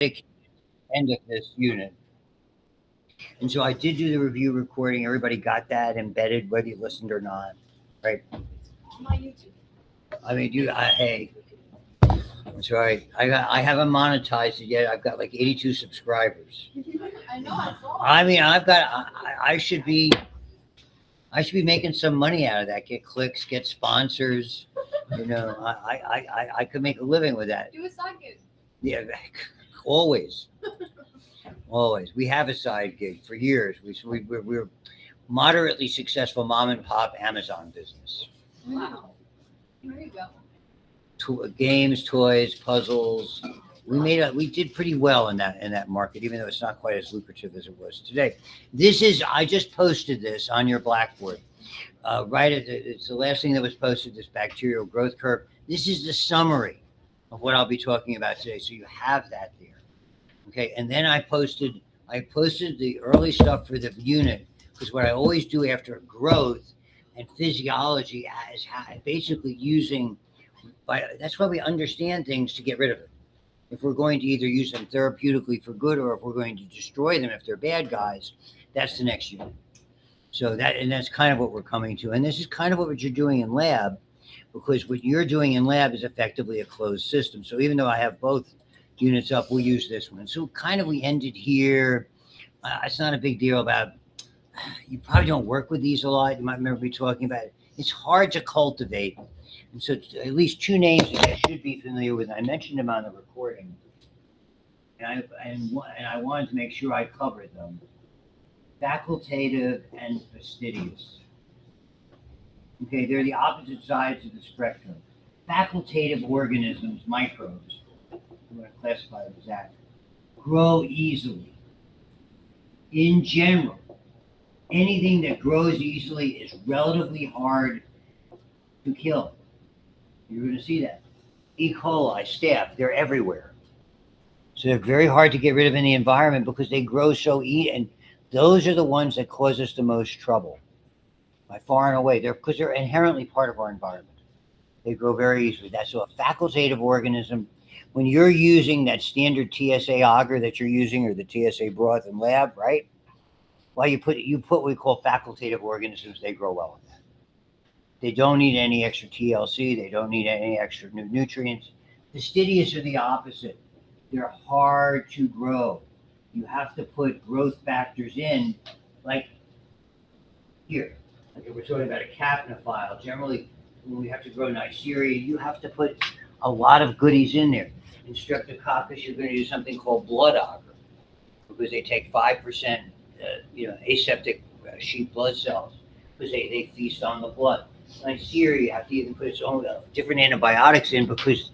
end of this unit. And so I did do the review recording. Everybody got that embedded, whether you listened or not, right? My YouTube. I mean, hey, that's right. I haven't monetized it yet. I've got like 82 subscribers. I know. I saw. I mean, I should be making some money out of that. Get clicks, get sponsors. I could make a living with that. Do a side gig. Yeah, always, always. We have a side gig for years. We're moderately successful mom and pop Amazon business. Wow. There you go. Games, toys, puzzles. We did pretty well in that market, even though it's not quite as lucrative as it was today. I just posted this on your Blackboard. It's the last thing that was posted. This bacterial growth curve. This is the summary of what I'll be talking about today, so you have that there. Okay, and then I posted the early stuff for the unit, because what I always do after growth and physiology is basically using. That's why we understand things, to get rid of it. If we're going to either use them therapeutically for good, or if we're going to destroy them if they're bad guys, that's the next unit. So that's kind of what we're coming to. And this is kind of what you're doing in lab, because what you're doing in lab is effectively a closed system. So even though I have both units up, we'll use this one. So kind of we ended here. It's not a big deal about, you probably don't work with these a lot. You might remember me talking about it. It's hard to cultivate. And so at least two names that I should be familiar with. I mentioned them on the recording. And I wanted to make sure I covered them. Facultative and fastidious. Okay, they're the opposite sides of the spectrum. Facultative organisms, microbes, I'm going to classify them as that, grow easily. In general, anything that grows easily is relatively hard to kill. You're going to see that. E. coli, staph, they're everywhere. So they're very hard to get rid of in the environment because they grow so and those are the ones that cause us the most trouble, by far and away. Because they're inherently part of our environment. They grow very easily. That's so a facultative organism. When you're using that standard TSA agar that you're using, or the TSA broth in lab, right? Well, you put what we call facultative organisms. They grow well in that. They don't need any extra TLC. They don't need any extra nutrients. Fastidious are the opposite. They're hard to grow. You have to put growth factors in, like here. Like if we're talking about a capnophile, generally when we have to grow Neisseria, you have to put a lot of goodies in there. In Streptococcus, you're going to do something called blood agar, because they take 5%, aseptic sheep blood cells, because they feast on the blood. Neisseria, you have to even put its own different antibiotics in, because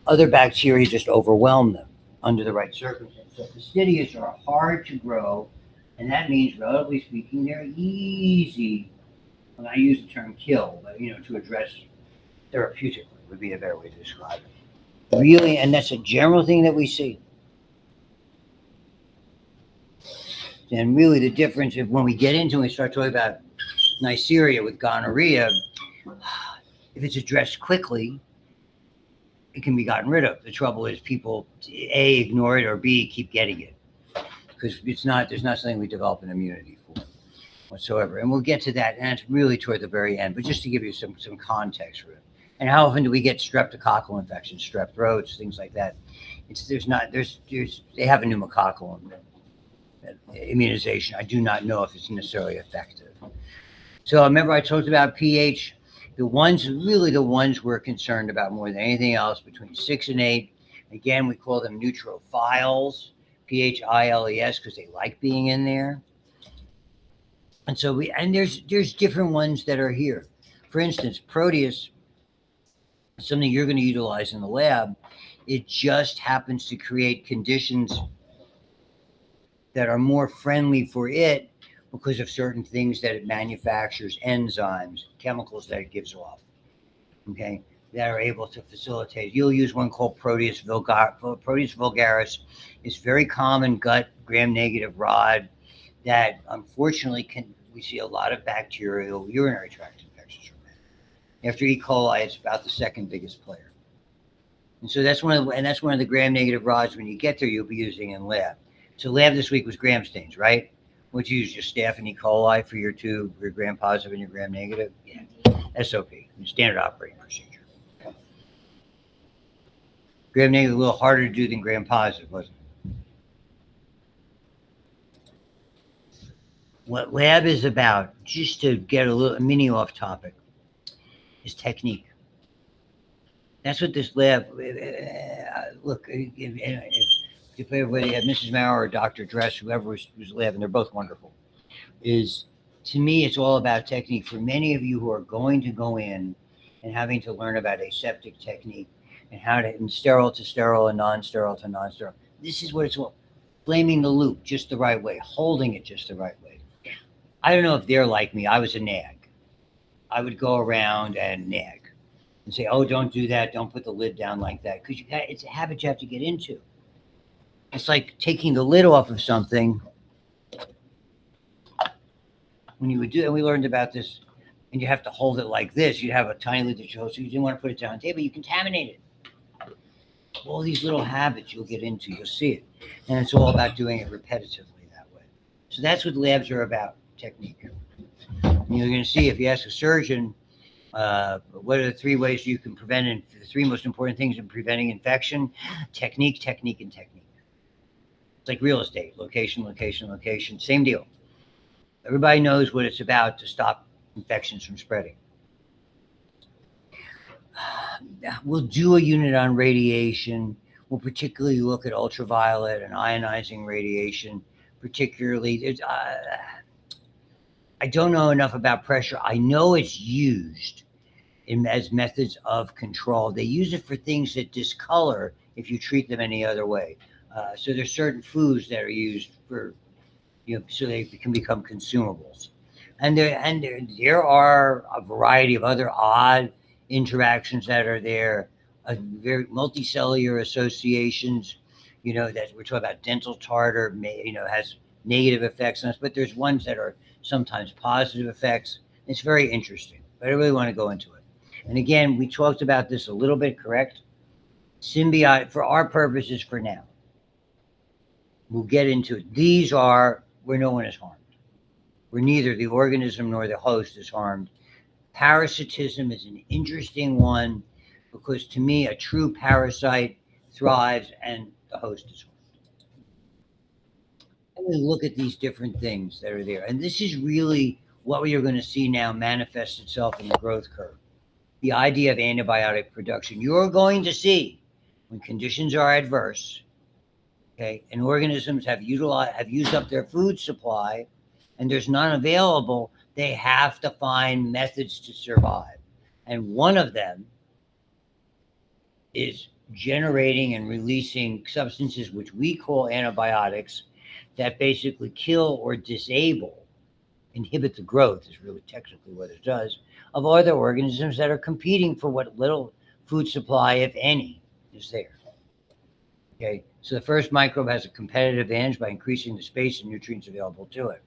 other bacteria just overwhelm them under the right circumstances. So fastidious are hard to grow, and that means, relatively speaking, they're easy. And I use the term kill, but to address therapeutically would be a better way to describe it. Really, and that's a general thing that we see. And really, the difference is when we get into and we start talking about Neisseria with gonorrhea, if it's addressed quickly, it can be gotten rid of. The trouble is people A, ignore it, or B, keep getting it, because there's not something we develop an immunity for whatsoever. And we'll get to that, and it's really toward the very end, but just to give you some context for it. And how often do we get streptococcal infections, strep throats, things like that? They have a pneumococcal immunization. I do not know if it's necessarily effective. So remember I talked about pH. The ones we're concerned about more than anything else, between 6 and 8. Again, we call them neutrophiles, PHILES, because they like being in there. And so there's different ones that are here. For instance, Proteus, something you're going to utilize in the lab. It just happens to create conditions that are more friendly for it, because of certain things that it manufactures, enzymes, chemicals that it gives off, okay, that are able to facilitate. You'll use one called Proteus vulgaris. It's very common gut gram-negative rod that unfortunately we see a lot of bacterial urinary tract infections from that. After E. coli, it's about the second biggest player. And so that's one of the gram-negative rods when you get there you'll be using in lab. So lab this week was gram stains, right? What you use your staph and E. coli for your two, your gram positive and your gram negative? Yeah. SOP, standard operating procedure. Gram negative a little harder to do than gram positive, wasn't it? What lab is about, just to get a mini off topic, is technique. That's what this lab. Look, if everybody had Mrs. Maurer or Dr. Dress, whoever was lab, and they're both wonderful, is to me it's all about technique. For many of you who are going to go in and having to learn about aseptic technique and how to and sterile to sterile and non-sterile to non-sterile, this is what it's all. Flaming the loop just the right way, holding it just the right way. I don't know if they're like me. I was a nag. I would go around and nag and say, "Oh, don't do that. Don't put the lid down like that," because it's a habit you have to get into. It's like taking the lid off of something. When you would do, and we learned about this, and you have to hold it like this. You'd have a tiny lid that you hold, so you didn't want to put it down on the table. You contaminate it. All these little habits you'll get into, you'll see it, and it's all about doing it repetitively that way. So that's what labs are about, technique. And you're going to see if you ask a surgeon, what are the 3 ways you can prevent the 3 most important things in preventing infection? Technique, technique, and technique. It's like real estate, location, location, location, same deal. Everybody knows what it's about to stop infections from spreading. We'll do a unit on radiation. We'll particularly look at ultraviolet and ionizing radiation, particularly. I don't know enough about pressure. I know it's used as methods of control. They use it for things that discolor if you treat them any other way. So there's certain foods that are used for, so they can become consumables. And there are a variety of other odd interactions that are there, very multicellular associations, that we're talking about dental tartar, has negative effects on us, but there's ones that are sometimes positive effects. It's very interesting, but I really want to go into it. And again, we talked about this a little bit, correct? Symbiotic, for our purposes for now. We'll get into it. These are where no one is harmed, where neither the organism nor the host is harmed. Parasitism is an interesting one because to me, a true parasite thrives and the host is harmed. And we look at these different things that are there. And this is really what we are going to see now manifest itself in the growth curve. The idea of antibiotic production. You're going to see when conditions are adverse, okay, and organisms have used up their food supply and there's none available, they have to find methods to survive. And one of them is generating and releasing substances which we call antibiotics that basically kill or disable, inhibit the growth is really technically what it does, of other organisms that are competing for what little food supply, if any, is there. Okay, so the first microbe has a competitive advantage by increasing the space and nutrients available to it.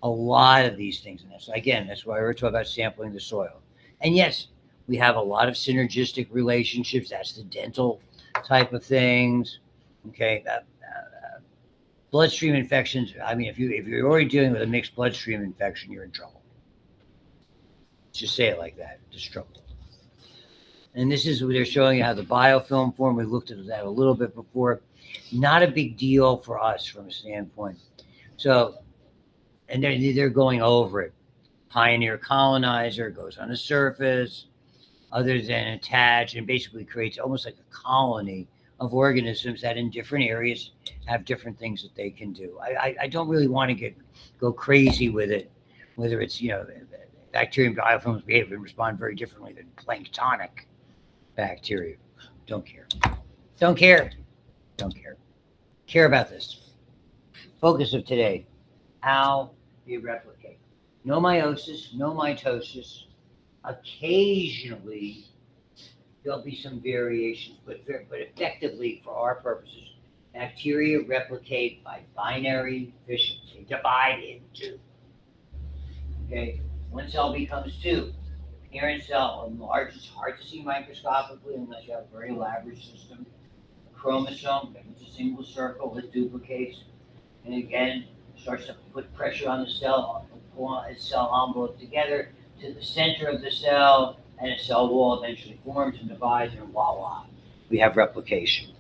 A lot of these things in this. Again, that's why we're talking about sampling the soil. And yes, we have a lot of synergistic relationships. That's the dental type of things. Okay, bloodstream infections. I mean, if you're already dealing with a mixed bloodstream infection, you're in trouble. Just say it like that. Just trouble. And this is where they're showing you how the biofilm form. We looked at that a little bit before. Not a big deal for us from a standpoint. So, and they're going over it. Pioneer colonizer goes on the surface, other than attach, and basically creates almost like a colony of organisms that in different areas have different things that they can do. I don't really want to go crazy with it, whether it's, bacteria and biofilms behave and respond very differently than planktonic bacteria. Don't care. Don't care. Don't care. Care about this. Focus of today, how they replicate. No meiosis, no mitosis. Occasionally, there'll be some variations, but effectively, for our purposes, bacteria replicate by binary fission. They divide in 2. Okay, 1 cell becomes 2. Parent cell enlarges. It's hard to see microscopically unless you have a very elaborate system. Chromosome, it's a single circle that duplicates, and again starts to put pressure on the cell, pull its cell envelope together to the center of the cell, and a cell wall eventually forms and divides, and voila, we have replication.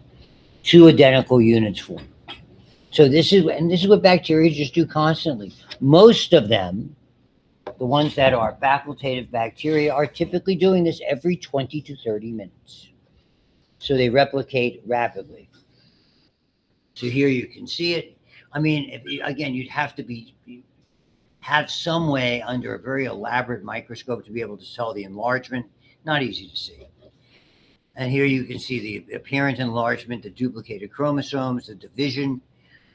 Two identical units form. So this is what bacteria just do constantly. Most of them, the ones that are facultative bacteria, are typically doing this every 20 to 30 minutes. So they replicate rapidly. So here you can see it. I mean, again, you'd have to have some way under a very elaborate microscope to be able to tell the enlargement. Not easy to see. And here you can see the apparent enlargement, the duplicated chromosomes, the division,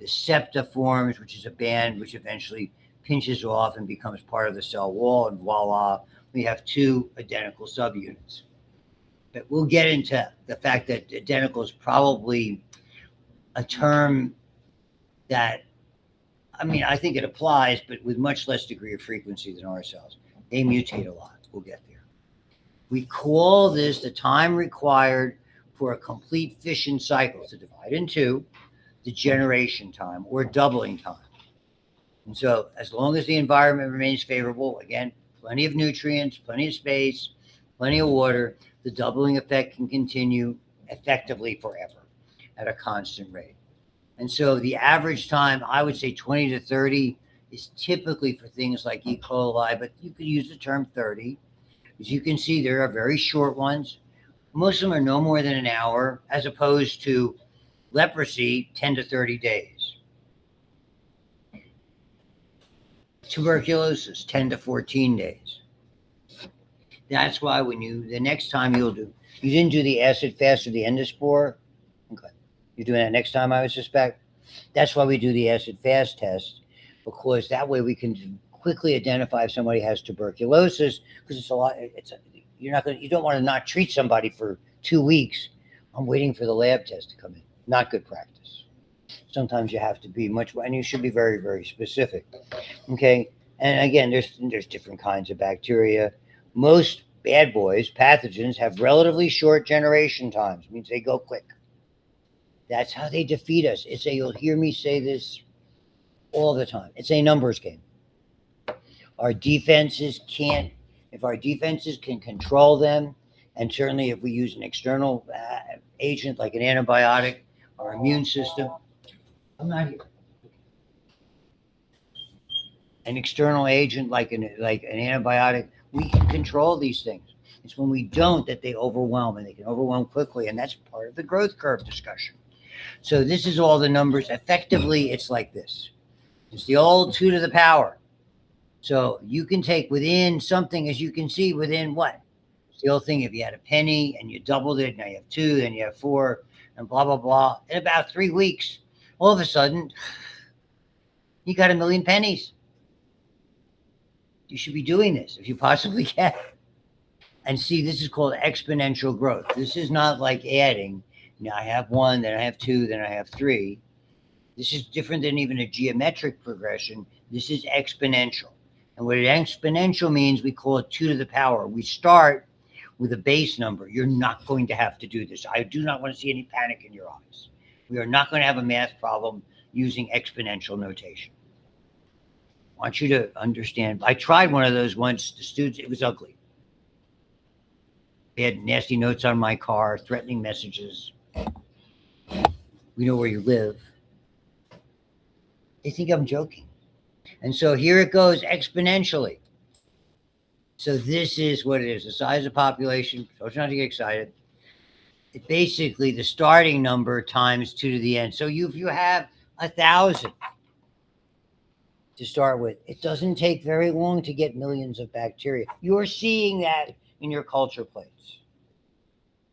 the septa forms, which is a band which eventually pinches off and becomes part of the cell wall, and voila, we have two identical subunits. But we'll get into the fact that identical is probably a term that, I mean, I think it applies, but with much less degree of frequency than our cells. They mutate a lot. We'll get there. We call this the time required for a complete fission cycle to divide in two, the generation time or doubling time. And so as long as the environment remains favorable, again, plenty of nutrients, plenty of space, plenty of water, the doubling effect can continue effectively forever at a constant rate. And so the average time, I would say 20 to 30 is typically for things like E. coli, but you could use the term 30. As you can see, there are very short ones. Most of them are no more than an hour, as opposed to leprosy, 10 to 30 days. Tuberculosis, 10 to 14 days. That's why the next time you didn't do the acid fast or the endospore? Okay. You're doing that next time, I would suspect. That's why we do the acid fast test, because that way we can quickly identify if somebody has tuberculosis, because you don't want to not treat somebody for 2 weeks. I'm waiting for the lab test to come in. Not good practice. Sometimes you have to be and you should be very, very specific. Okay. And again, there's different kinds of bacteria. Most bad boys, pathogens, have relatively short generation times. It means they go quick. That's how they defeat us. You'll hear me say this all the time. It's a numbers game. If our defenses can control them, and certainly if we use an external agent like an antibiotic, our immune system, I'm not here. An external agent like an antibiotic, we can control these things. It's when we don't that they overwhelm, and they can overwhelm quickly, and that's part of the growth curve discussion. So this is all the numbers. Effectively, it's like this. It's the old 2 to the power. So you can take within something, as you can see, within what? It's the old thing, if you had a penny and you doubled it, now you have 2, then you have 4, and blah, blah, blah. In about 3 weeks, all of a sudden, you got 1 million pennies. You should be doing this if you possibly can. And see, this is called exponential growth. This is not like adding. Now I have 1, then I have 2, then I have 3. This is different than even a geometric progression. This is exponential. And what an exponential means, we call it 2 to the power. We start with a base number. You're not going to have to do this. I do not want to see any panic in your eyes. We are not going to have a math problem using exponential notation. I want you to understand. I tried one of those once. The students, it was ugly. They had nasty notes on my car, threatening messages. We know where you live. They think I'm joking. And so here it goes exponentially. So this is what it is. The size of population. So it's not to get excited. It's basically the starting number times 2 to the n. So if you have 1,000 to start with, it doesn't take very long to get millions of bacteria. You're seeing that in your culture plates.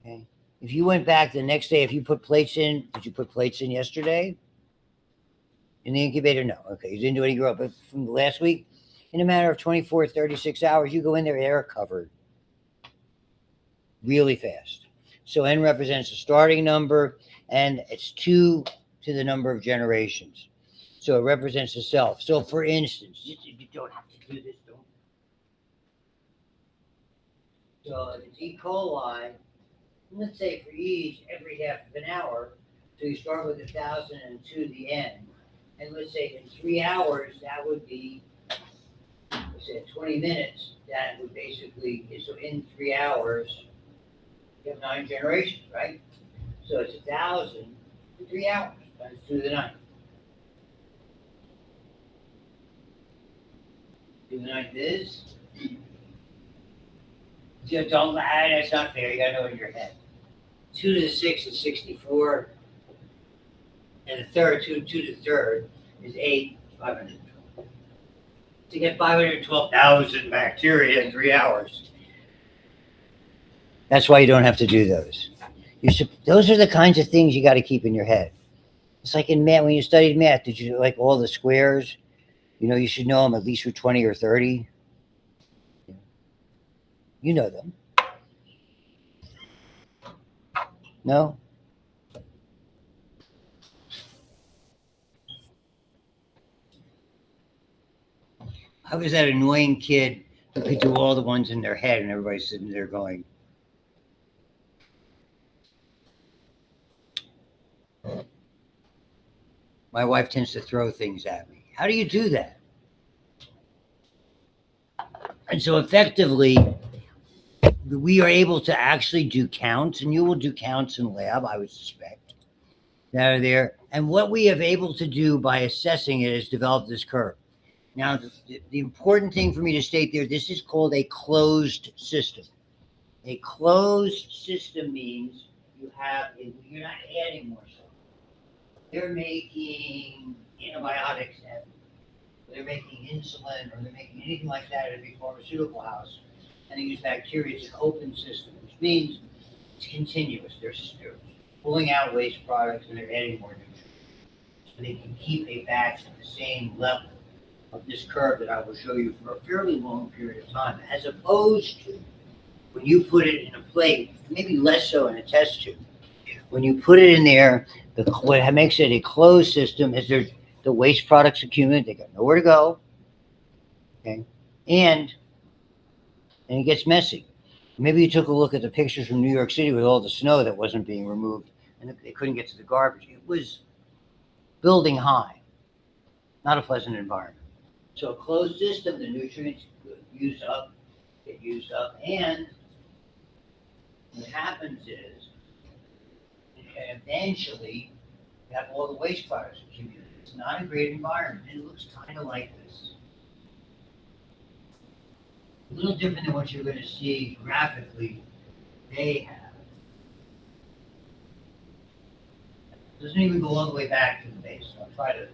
Okay. If you went back the next day, if you put plates in, did you put plates in yesterday? In the incubator? No. Okay. You didn't do any growth. But from last week, in a matter of 24, 36 hours, you go in there, they're covered really fast. So n represents the starting number, and it's 2 to the number of generations. So it represents the self. So for instance, you don't have to do this. So if it's E. coli, let's say for ease, every half of an hour. So you start with 1,000 and to the end. And let's say in 3 hours, that would be, let's say 20 minutes. That would basically, so in 3 hours, you have 9 generations, right? So it's 1,000 in 3 hours. Times 2 to the 9. 2 to the 9th is? You don't, that's not fair. You gotta know it in your head. 2 to the 6th is 64. And the third, 2 to the third is 8, 512. To get 512,000 bacteria in 3 hours. That's why you don't have to do those. Those are the kinds of things you got to keep in your head. It's like in math, when you studied math, did you like all the squares? You know, you should know them at least for 20 or 30. You know them. No? I was that annoying kid who could do all the ones in their head, and everybody's sitting there going, my wife tends to throw things at me. How do you do that? And so effectively, we are able to actually do counts, and you will do counts in lab, I would suspect, that are there. And what we have able to do by assessing it is develop this curve. Now, the important thing for me to state there, this is called a closed system. A closed system means you're not adding more stuff. They're making antibiotics, and they're making insulin, or they're making anything like that at a big pharmaceutical house, and they use bacteria. It's an open system, which means it's continuous. They're pulling out waste products and they're adding more nutrients. So they can keep a batch at the same level of this curve that I will show you for a fairly long period of time, as opposed to when you put it in a plate, maybe less so in a test tube. When you put it in there, what makes it a closed system is the waste products accumulate. They got nowhere to go, okay, and it gets messy. Maybe you took a look at the pictures from New York City with all the snow that wasn't being removed, and they couldn't get to the garbage. It was building high, not a pleasant environment. So a closed system, the nutrients get used up, and what happens is, eventually, you have all the waste products accumulated. It's not a great environment. It looks kind of like this. A little different than what you're going to see graphically they have. It doesn't even go all the way back to the base. So I'll try to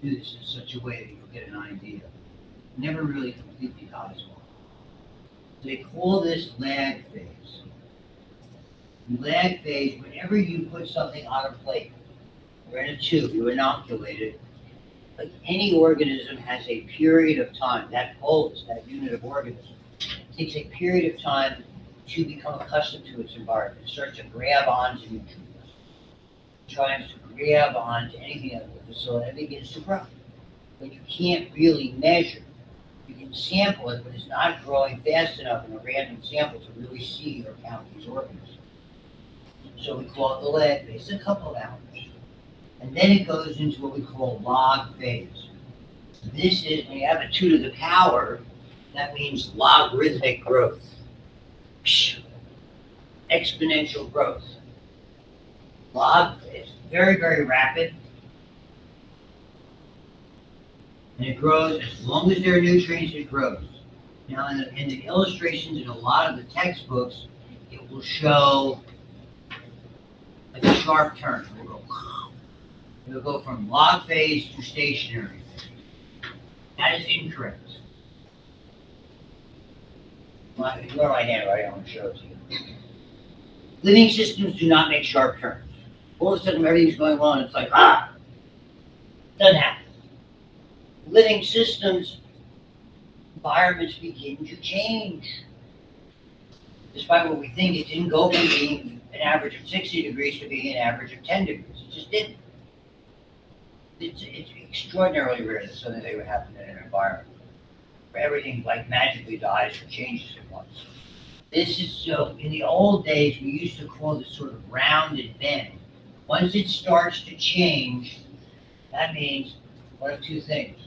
do this in such a way that you'll get an idea. It never really completely dies off. So they call this lag phase. In lag phase, whenever you put something on a plate or in a tube, you inoculate it, like any organism has a period of time, that bolus, that unit of organism, takes a period of time to become accustomed to its environment. It starts to grab onto nutrients, tries to grab onto anything out of the facility, and begins to grow. But you can't really measure. You can sample it, but it's not growing fast enough in a random sample to really see or count these organisms. So we call it the lag phase. It's a couple of hours. And then it goes into what we call log phase. This is when you have a 2 to the power, that means logarithmic growth. Exponential growth. Log is very, very rapid. And it grows as long as there are nutrients, it grows. Now, in the illustrations in a lot of the textbooks, it will show like a sharp turn. It'll go from log phase to stationary phase. That is incorrect. Ignore my hand, right? I want to show it to you. Living systems do not make sharp turns. All of a sudden, everything's going well, and it's like, doesn't happen. Living systems, environments begin to change. Despite what we think, it didn't go from being an average of 60 degrees to being an average of 10 degrees. It just didn't. It's extraordinarily rare that something like that would happen in an environment where everything like magically dies or changes at once. This is so, in the old days, we used to call this sort of rounded bend. Once it starts to change, that means one of two things,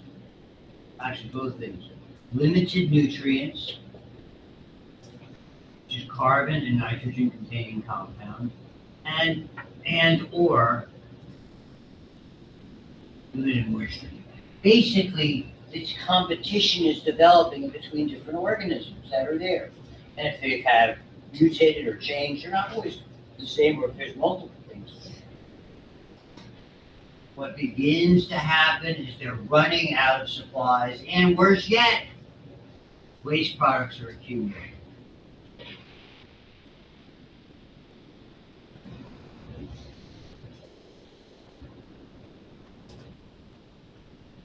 actually both things. Limited nutrients, which is carbon and nitrogen containing compounds, and or limited moisture. Basically, this competition is developing between different organisms that are there. And if they have mutated or changed, they're not always the same, or if there's multiple things. What begins to happen is they're running out of supplies, and worse yet, waste products are accumulating.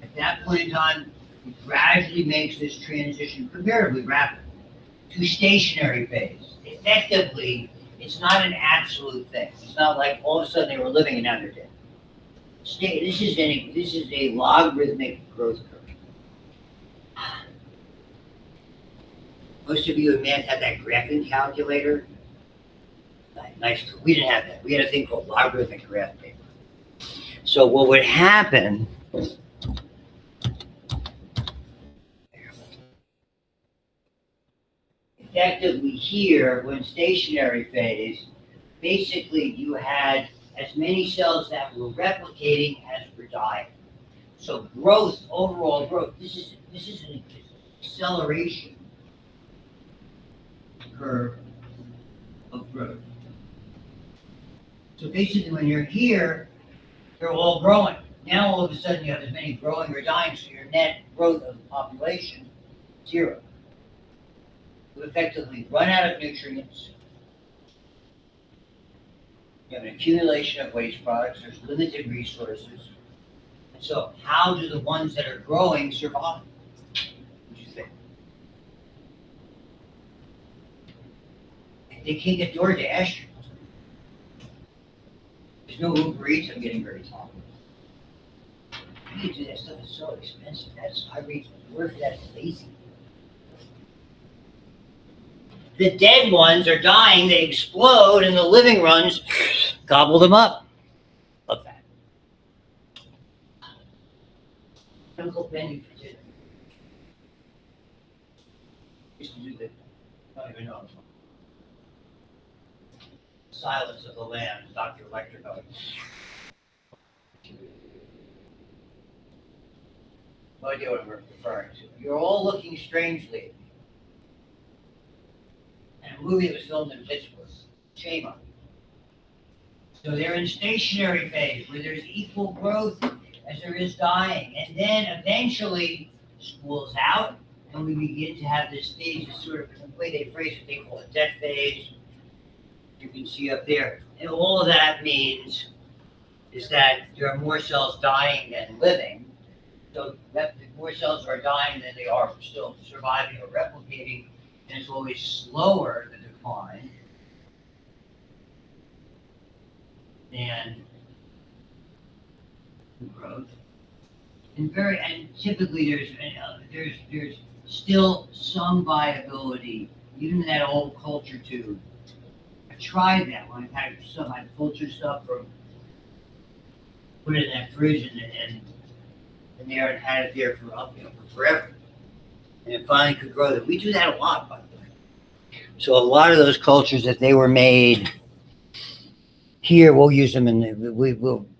At that point in time, it gradually makes this transition comparatively rapid to stationary phase. Effectively, it's not an absolute thing. It's not like all of a sudden they were living and now they're dead. This is a logarithmic growth curve. Most of you in math had that graphing calculator. Nice. We didn't have that. We had a thing called logarithmic graph paper. So what would happen? Effectively here, when stationary phase, basically you had as many cells that were replicating as were dying. So growth, overall growth, this is an acceleration curve of growth. So basically when you're here, they're all growing. Now all of a sudden you have as many growing or dying, so your net growth of the population, 0. You effectively run out of nutrients. You have an accumulation of waste products. There's limited resources. And so how do the ones that are growing survive? What do you think? They can't get DoorDash. There's no Uber Eats. I'm getting very tall. How do you do that stuff? It's so expensive. I read the word for that is lazy. The dead ones are dying, they explode, and the living ones gobble them up. Love that. Uncle Benny did it. Used to do that. I don't even know. Silence of the Lambs, Dr. Electrico. No idea what I'm referring to. You're all looking strangely. And a movie that was filmed in Pittsburgh. Shame on you. So they're in stationary phase where there's equal growth as there is dying. And then eventually school's out and we begin to have this stage, this sort of the way they phrase it, they call it death phase. You can see up there. And all of that means is that there are more cells dying than living. So more cells are dying than they are still surviving or replicating. And it's always slower, the decline, than the growth. And typically there's still some viability, even in that old culture tube. I tried that when I filtered stuff from, put it in that fridge and there and had it there for forever. And it finally could grow that. We do that a lot, by the way. So a lot of those cultures that they were made here, we'll use them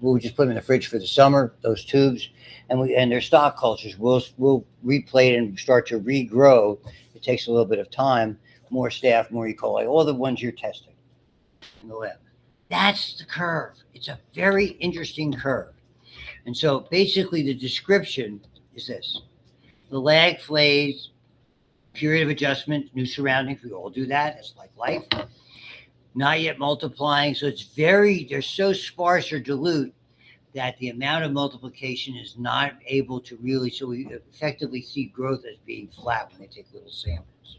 we'll just put them in the fridge for the summer, those tubes, and they're stock cultures. We'll replate and start to regrow. It takes a little bit of time, more staff, more E. coli, all the ones you're testing in the lab. That's the curve. It's a very interesting curve. And so basically the description is this. The lag phase, period of adjustment, new surroundings, we all do that. It's like life. Not yet multiplying. So they're so sparse or dilute that the amount of multiplication is not able to really, so we effectively see growth as being flat when they take little samples.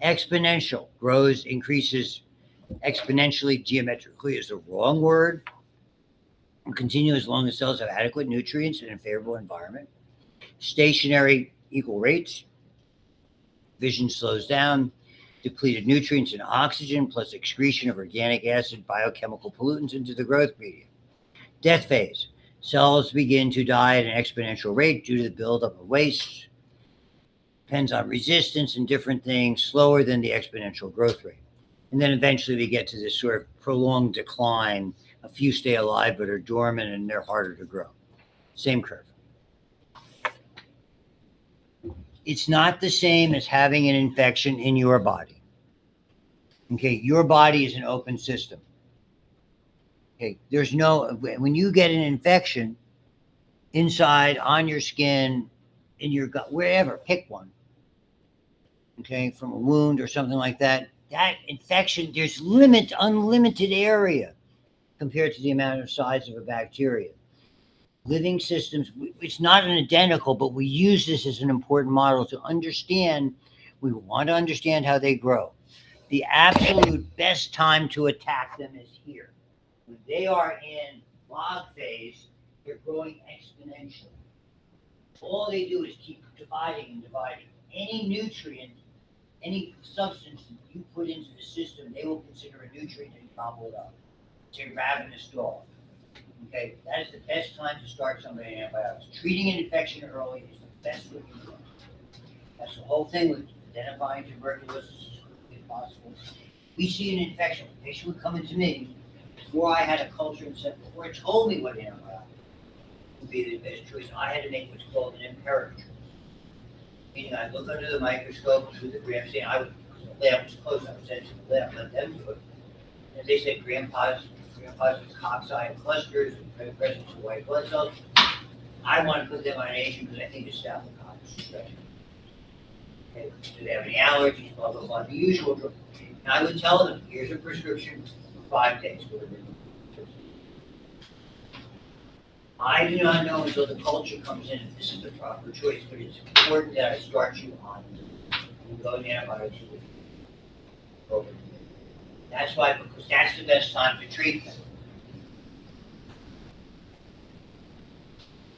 Exponential grows, increases exponentially, geometrically is the wrong word. And continue as long as cells have adequate nutrients and a favorable environment. Stationary, equal rates. Vision slows down. depleted nutrients and oxygen, plus excretion of organic acid, biochemical pollutants into the growth medium. Death phase. Cells begin to die at an exponential rate due to the buildup of waste. Depends on resistance and different things, slower than the exponential growth rate. And then eventually we get to this sort of prolonged decline. A few stay alive but are dormant and they're harder to grow. Same curve. It's not the same as having an infection in your body. Okay, your body is an open system. Okay, there's no, when you get an infection inside, on your skin, in your gut, wherever, pick one. Okay, from a wound or something like that, that infection, there's unlimited area compared to the amount of size of a bacteria. Living systems, it's not an identical, but we use this as an important model to understand. We want to understand how they grow. The absolute best time to attack them is here. When they are in log phase, they're growing exponentially. All they do is keep dividing and dividing. Any nutrient, any substance that you put into the system, they will consider a nutrient and gobble it up. It's a ravenous dog. Okay, that is the best time to start somebody on antibiotics. Treating an infection early is the best way to do it. That's the whole thing with identifying tuberculosis as quickly as possible. We see an infection. The patient would come into me before I had a culture and said, before it told me what antibiotic would be the best choice, I had to make what's called an imperative choice. Meaning I look under the microscope through the gram stain. I would, the lab was close, I would send it to the lab, let them do it. And if they said gram-positive cocci clusters, and presence of white blood cells, I want to put them on an agent because I think it's staphylococcus infection. Okay, do they have any allergies, blah, blah, blah, the usual drug. And I would tell them, here's a prescription for 5 days. I do not know until the culture comes in if this is the proper choice, but it's important that I start you on and go to antibiotics over. That's why, because that's the best time to treat them.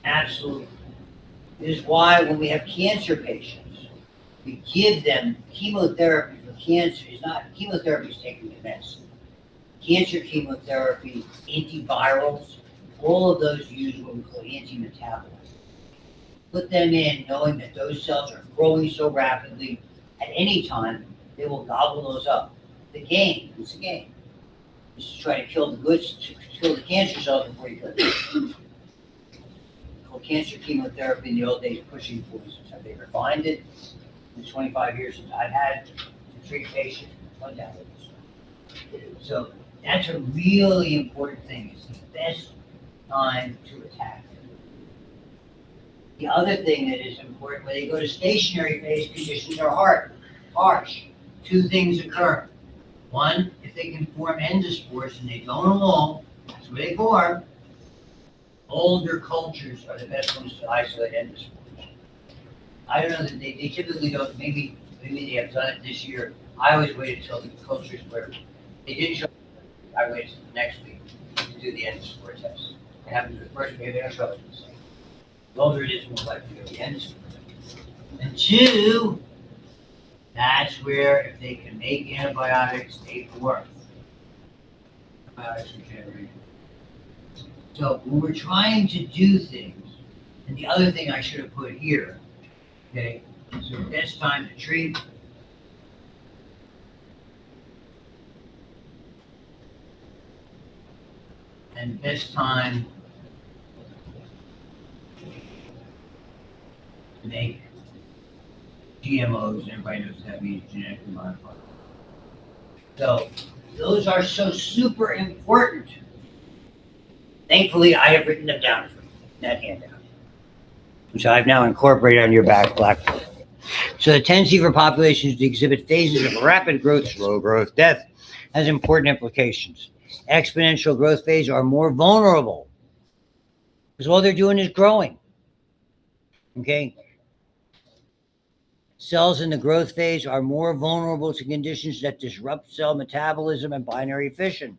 Absolutely. This is why when we have cancer patients, we give them chemotherapy for cancer. Chemotherapy is taking the medicine. Cancer chemotherapy, antivirals, all of those use what we call anti-metabolites. Put them in knowing that those cells are growing so rapidly at any time, they will gobble those up. The game, it's a game. Is to try to kill the cancer cells before you kill them. Called cancer chemotherapy in the old days, pushing poisons. Have they refined it? In the 25 years since I've had to treat patients, so that's a really important thing. It's the best time to attack them. The other thing that is important, when they go to stationary phase, conditions are harsh. 2 things occur. One, if they can form endospores and they don't alone, that's where they form. Older cultures are the best ones to isolate endospores. I don't know that they typically don't, maybe they have done it this year. I always wait until the cultures where they didn't show, I wait until the next week to do the endospore test. It happens the first week, they don't show up the same. The older it is, more likely to go the endospore. And 2, that's where if they can make antibiotics, they work. Antibiotics are generated. So when we're trying to do things, and the other thing I should have put here, okay, so best time to treat. And best time to make GMOs, and everybody knows what that means, genetically modified. So those are so super important. Thankfully, I have written them down for you, that handout, which I've now incorporated on your blackboard. So the tendency for populations to exhibit phases of rapid growth, slow growth, death has important implications. Exponential growth phase are more vulnerable because all they're doing is growing. Okay? Cells in the growth phase are more vulnerable to conditions that disrupt cell metabolism and binary fission.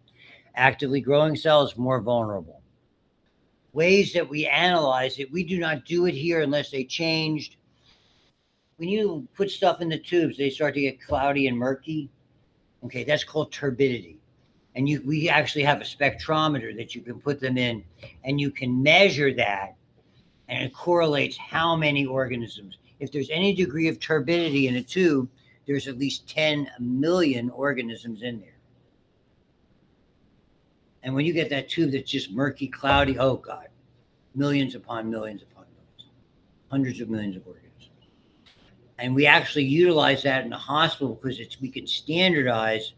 Actively growing cells more vulnerable. Ways that we analyze it, we do not do it here unless they changed when you put stuff in the tubes, they start to get cloudy and murky. Okay, that's called turbidity. And we actually have a spectrometer that you can put them in, and you can measure that, and it correlates how many organisms. If there's any degree of turbidity in a tube, there's at least 10 million organisms in there. And when you get that tube that's just murky, cloudy, oh God, millions upon millions upon millions, hundreds of millions of organisms. And we actually utilize that in the hospital because we can standardize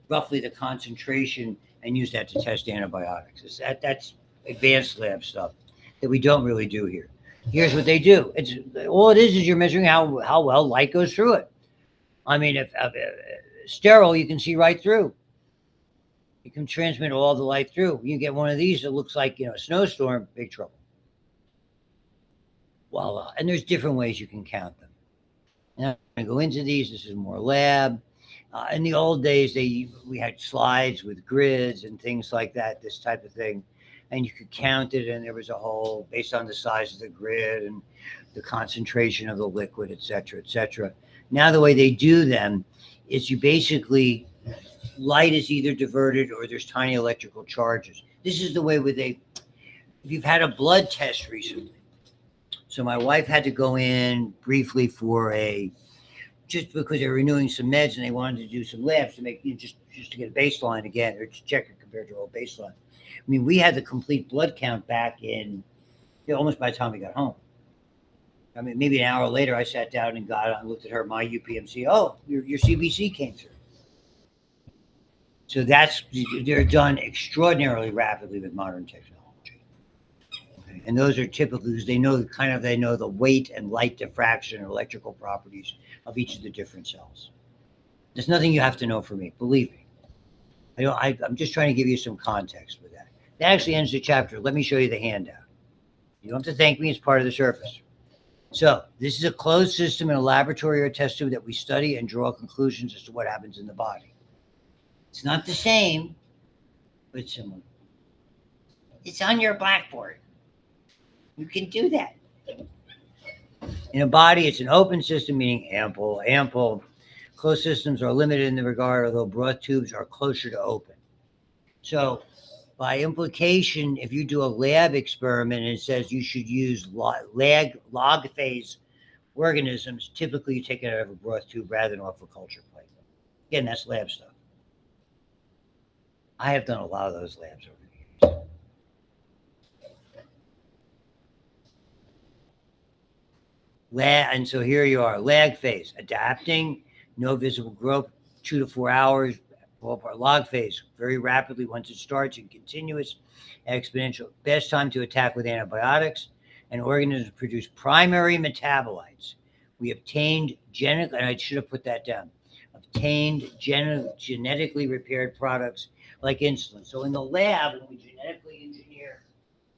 roughly the concentration and use that to test antibiotics. That's advanced lab stuff that we don't really do here. Here's what they do. It's all it is you're measuring how well light goes through it. I mean, if sterile, you can see right through. You can transmit all the light through. You get one of these that looks like a snowstorm, big trouble. Voila. And there's different ways you can count them. And I'm going to go into these. This is more lab. In the old days, we had slides with grids and things like that, this type of thing. And you could count it, and there was a whole, based on the size of the grid and the concentration of the liquid, et cetera, et cetera. Now the way they do them is you basically, light is either diverted or there's tiny electrical charges. This is the way if you've had a blood test recently. So my wife had to go in briefly for just because they were renewing some meds and they wanted to do some labs to make just to get a baseline again, or to check it compared to our baseline. I mean, we had the complete blood count back in almost by the time we got home. I mean, maybe an hour later, I sat down and got on, looked at her, my UPMC. Oh, your CBC came through. So they're done extraordinarily rapidly with modern technology. Okay. And those are typically because they know the weight and light diffraction and electrical properties of each of the different cells. There's nothing you have to know for me, believe me. I'm just trying to give you some context with that. That actually ends the chapter. Let me show you the handout. You don't have to thank me, it's part of the surface. So this is a closed system in a laboratory or a test tube that we study and draw conclusions as to what happens in the body. It's not the same, but it's similar. It's on your blackboard. You can do that. In a body, it's an open system, meaning ample. Closed systems are limited in the regard, although broad tubes are closer to open. So by implication, if you do a lab experiment and it says you should use log phase organisms, typically you take it out of a broth tube rather than off a culture plate. Again, that's lab stuff. I have done a lot of those labs over the years. And so here you are, lag phase, adapting, no visible growth, 2 to 4 hours. Log phase, very rapidly once it starts and continuous, exponential. Best time to attack with antibiotics. And organisms produce primary metabolites. We obtained and I should have put that down, obtained genetically repaired products like insulin. So in the lab, when we genetically engineer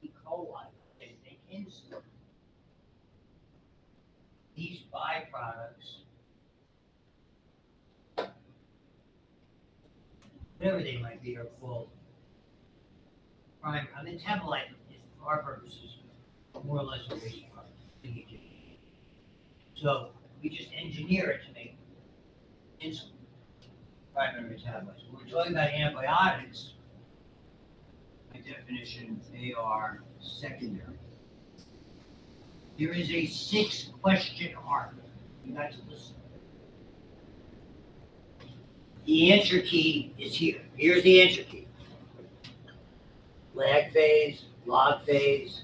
E. coli, they make insulin. These byproducts, whatever they might be, are called metabolite, for our purposes, more or less a waste product. So we just engineer it to make insulin, primary metabolites. When we're talking about antibiotics, by definition, they are secondary. There is a 6-question arc. You got to listen. The answer key is here. Here's the answer key. Lag phase, log phase.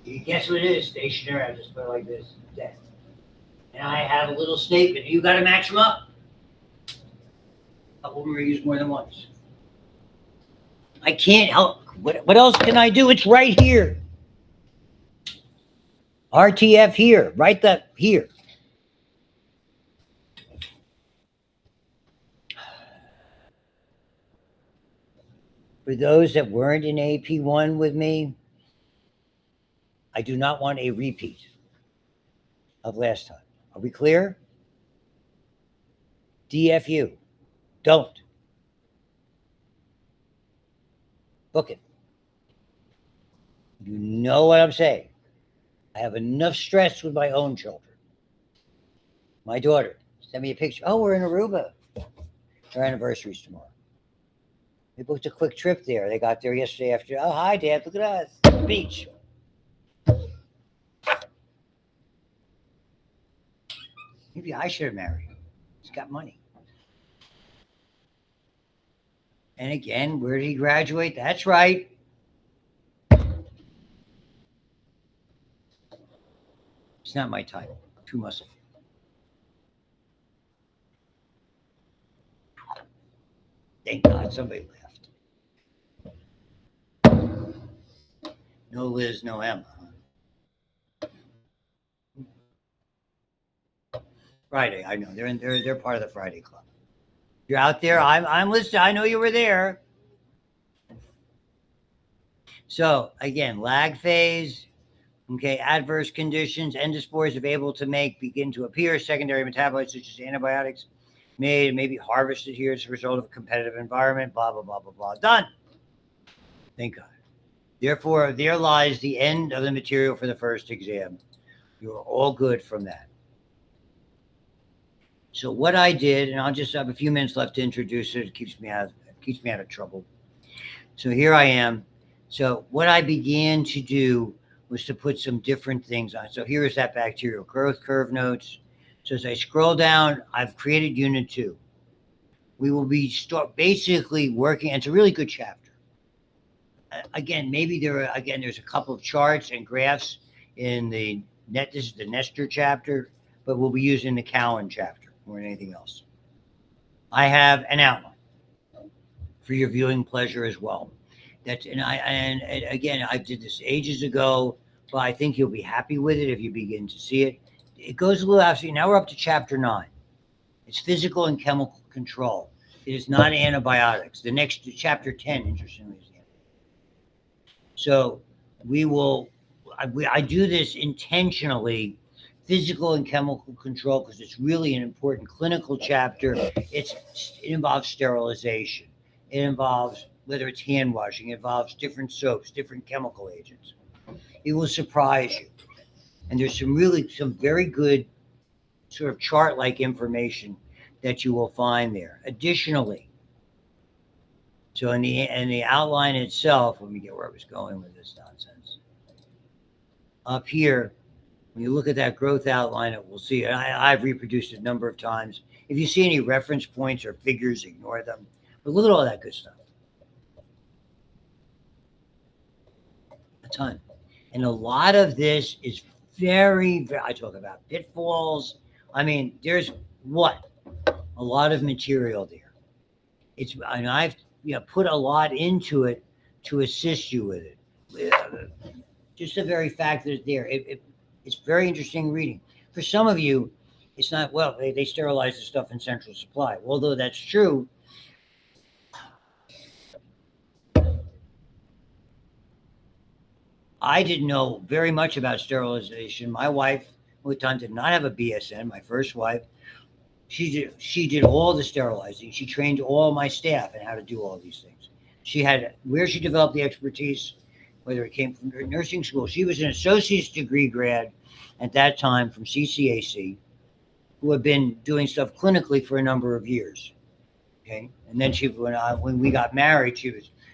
You guess what it is? Stationary. I just put it like this. Death. And I have a little statement. You got to match them up. A couple of them are used more than once. I can't help. What else can I do? It's right here. RTF here. Write that here. For those that weren't in AP1 with me, I do not want a repeat of last time. Are we clear? DFU. Don't. Book it. You know what I'm saying. I have enough stress with my own children. My daughter sent me a picture. Oh, we're in Aruba. Our anniversary's tomorrow. They booked a quick trip there. They got there yesterday afternoon. Oh, hi, Dad. Look at us. Beach. Maybe I should have married him. He's got money. And again, where did he graduate? That's right. It's not my type. Too muscle. Thank God somebody left. No Liz, no Emma. Friday, I know they're part of the Friday Club. You're out there. I'm listening. I know you were there. So again, lag phase. Okay, adverse conditions. Endospores are able to begin to appear. Secondary metabolites such as antibiotics may be harvested here as a result of a competitive environment. Blah blah blah blah blah. Done. Thank God. Therefore, there lies the end of the material for the first exam. You're all good from that. So what I did, and I'll just have a few minutes left to introduce it. It keeps me out of trouble. So here I am. So what I began to do was to put some different things on. So here is that bacterial growth curve notes. So as I scroll down, I've created unit 2. We will be basically working. It's a really good chapter. Again, maybe there's a couple of charts and graphs in the net. This is the Nestor chapter, but we'll be using the Cowan chapter more than anything else. I have an outline for your viewing pleasure as well. And again, I did this ages ago, but I think you'll be happy with it if you begin to see it. It goes a little after. Now we're up to chapter 9. It's physical and chemical control. It is not antibiotics. The next chapter 10, interestingly, is antibiotics. So I do this intentionally, physical and chemical control, because it's really an important clinical chapter. It involves sterilization. It involves, whether it's hand washing, it involves different soaps, different chemical agents. It will surprise you. And there's some very good sort of chart-like information that you will find there. Additionally, so in the outline itself, let me get where I was going with this nonsense. Up here, when you look at that growth outline, it will see, and I've reproduced it a number of times. If you see any reference points or figures, ignore them. But look at all that good stuff. A ton. And a lot of this is I talk about pitfalls. I mean, there's a lot of material there. And I've put a lot into it to assist you with it. Just the very fact that it's there. It's very interesting reading. For some of you, it's not, they sterilize the stuff in Central Supply. Although that's true, I didn't know very much about sterilization. My wife, at the time, did not have a BSN. My first wife, she did all the sterilizing. She trained all my staff in how to do all these things. Where she developed the expertise, whether it came from her nursing school. She was an associate's degree grad at that time from CCAC, who had been doing stuff clinically for a number of years. Okay, and then when we got married, she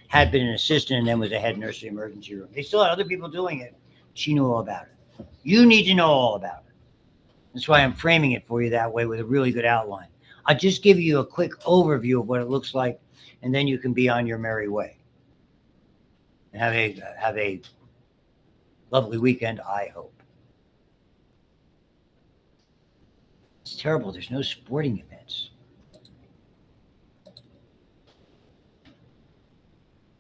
had been an assistant and then was a head nurse in the emergency room. They still had other people doing it. She knew all about it. You need to know all about it. That's why I'm framing it for you that way with a really good outline. I'll just give you a quick overview of what it looks like, and then you can be on your merry way. And have a lovely weekend, I hope. It's terrible. There's no sporting events.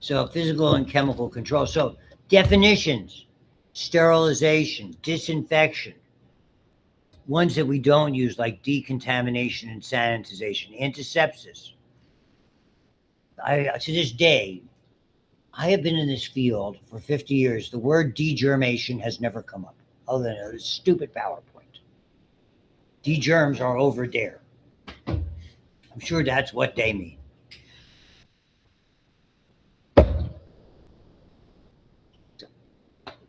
So physical and chemical control. So definitions: sterilization, disinfection. Ones that we don't use, like decontamination and sanitization, antisepsis. To this day, I have been in this field for 50 years. The word degermation has never come up, other than a stupid PowerPoint. Degerms are over there. I'm sure that's what they mean.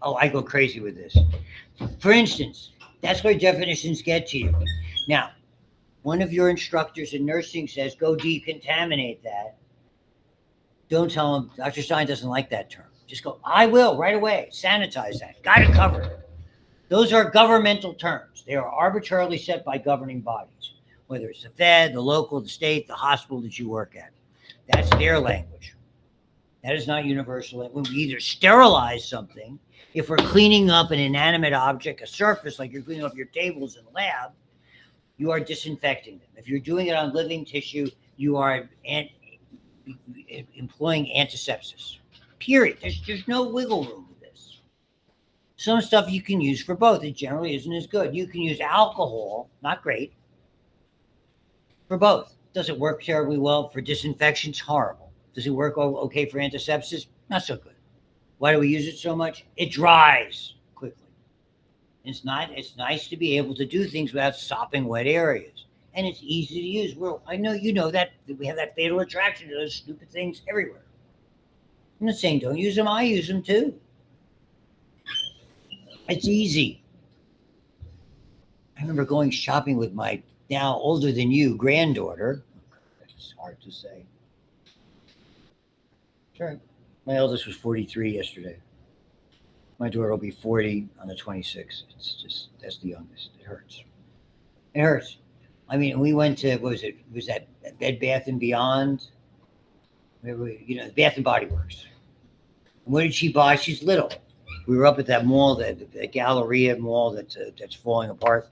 Oh, I go crazy with this. For instance, that's where definitions get to you. Now, one of your instructors in nursing says, go decontaminate that. Don't tell them, Dr. Stein doesn't like that term. Just go, I will, right away. Sanitize that. Got it covered. Those are governmental terms. They are arbitrarily set by governing bodies, whether it's the Fed, the local, the state, the hospital that you work at. That's their language. That is not universal. When we either sterilize something, if we're cleaning up an inanimate object, a surface, like you're cleaning up your tables in the lab, you are disinfecting them. If you're doing it on living tissue, you are employing antisepsis. Period. There's no wiggle room with this. Some stuff you can use for both. It generally isn't as good. You can use alcohol, not great, for both. Does it work terribly well for disinfection? It's horrible. Does it work okay for antisepsis? Not so good. Why do we use it so much? It dries quickly. It's nice to be able to do things without sopping wet areas. And it's easy to use. Well, I know you know that we have that fatal attraction to those stupid things everywhere. I'm not saying don't use them. I use them too. It's easy. I remember going shopping with my now older than you granddaughter. It's hard to say. Sure. My eldest was 43 yesterday. My daughter will be 40 on the 26th. It's just, that's the youngest. It hurts. It hurts. I mean, we went to, what was it? Was that Bed Bath and Beyond? Bath and Body Works. And what did she buy? She's little. We were up at that mall, the Galleria mall that's falling apart.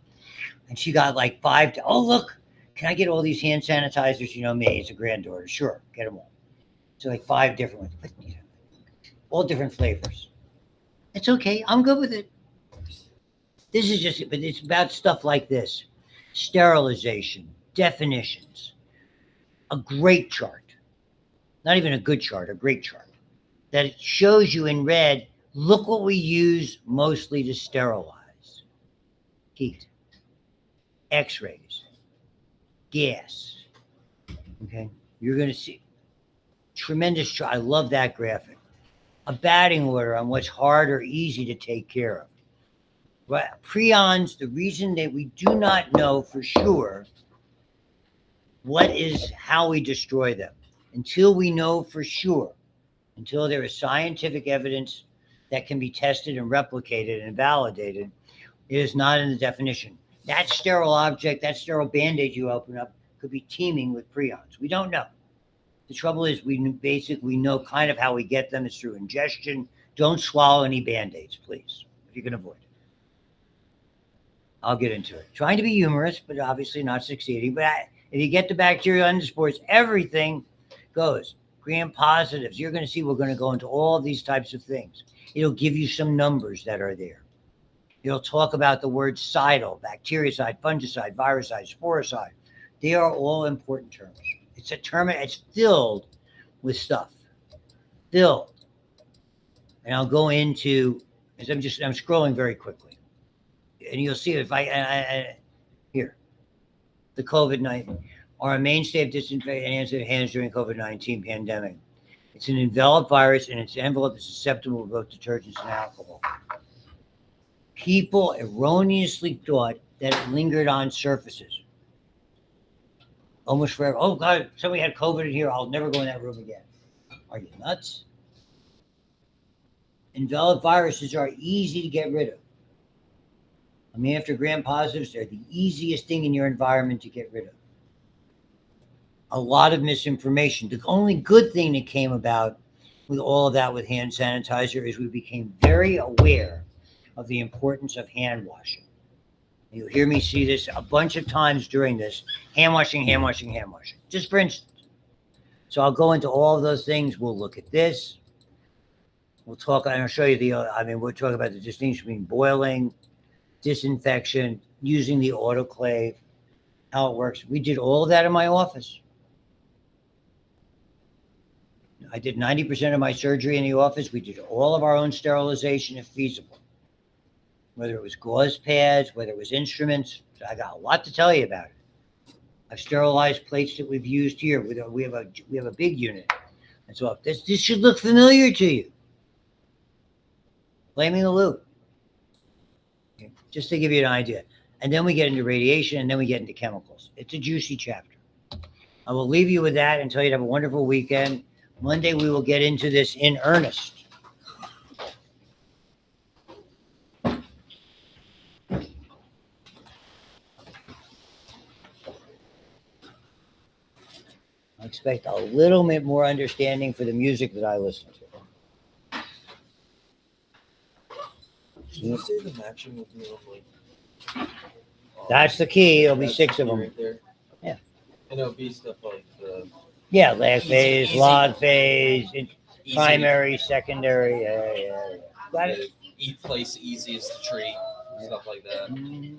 And she got like oh, look, can I get all these hand sanitizers? You know me, it's a granddaughter. Sure, get them all. So like 5 different ones, but all different flavors. It's okay. I'm good with it. This is just, but it's about stuff like this. Sterilization, definitions, a great chart, not even a good chart, a great chart that shows you in red, look what we use mostly to sterilize. Heat, x-rays, gas. Okay. You're going to see tremendous chart. I love that graphic. A batting order on what's hard or easy to take care of. Right? Prions, the reason that we do not know for sure how we destroy them, until we know for sure, until there is scientific evidence that can be tested and replicated and validated, it is not in the definition. That sterile object, that sterile Band-Aid you open up could be teeming with prions. We don't know. The trouble is we know kind of how we get them. It's through ingestion. Don't swallow any Band-Aids, please, if you can avoid it. I'll get into it. Trying to be humorous, but obviously not succeeding. But if you get the bacterial endospores, everything goes. Gram-positives. You're going to see we're going to go into all of these types of things. It'll give you some numbers that are there. It'll talk about the word cidal, bactericide, fungicide, virucide, sporicide. They are all important terms. It's a term, it's filled with stuff. Filled. And I'll go into, as I'm scrolling very quickly. And you'll see if here, the COVID-19, are a mainstay of disinfecting hands during COVID-19 pandemic. It's an enveloped virus, and its envelope is susceptible to both detergents and alcohol. People erroneously thought that it lingered on surfaces almost forever. Oh God, somebody had COVID in here. I'll never go in that room again. Are you nuts? Enveloped viruses are easy to get rid of. I mean, after gram-positives, they're the easiest thing in your environment to get rid of. A lot of misinformation. The only good thing that came about with all of that with hand sanitizer is we became very aware of the importance of hand washing. You'll hear me see this a bunch of times during this. Hand washing, hand washing, hand washing. Just for instance. So I'll go into all of those things. We'll look at this. We'll talk, and I'll show you we'll talk about the distinction between boiling, disinfection, using the autoclave, how it works. We did all of that in my office. I did 90% of my surgery in the office. We did all of our own sterilization if feasible. Whether it was gauze pads, whether it was instruments, I got a lot to tell you about it. I've sterilized plates that we've used here. We have a big unit. And so this should look familiar to you. Blaming the loop. Just to give you an idea. and then we get into radiation, and then we get into chemicals. It's a juicy chapter. I will leave you with that and tell you to have a wonderful weekend. Monday, we will get into this in earnest. I expect a little bit more understanding for the music that I listen to. Did you say the matching will be on like? That's the key. There'll be That's 6 the of key them. right there. Yeah. And it'll be stuff like the Yeah, lag phase, Easy. log phase, Easy. primary, secondary. Yeah. Got it. Eat place easiest to treat, stuff like that. Mm.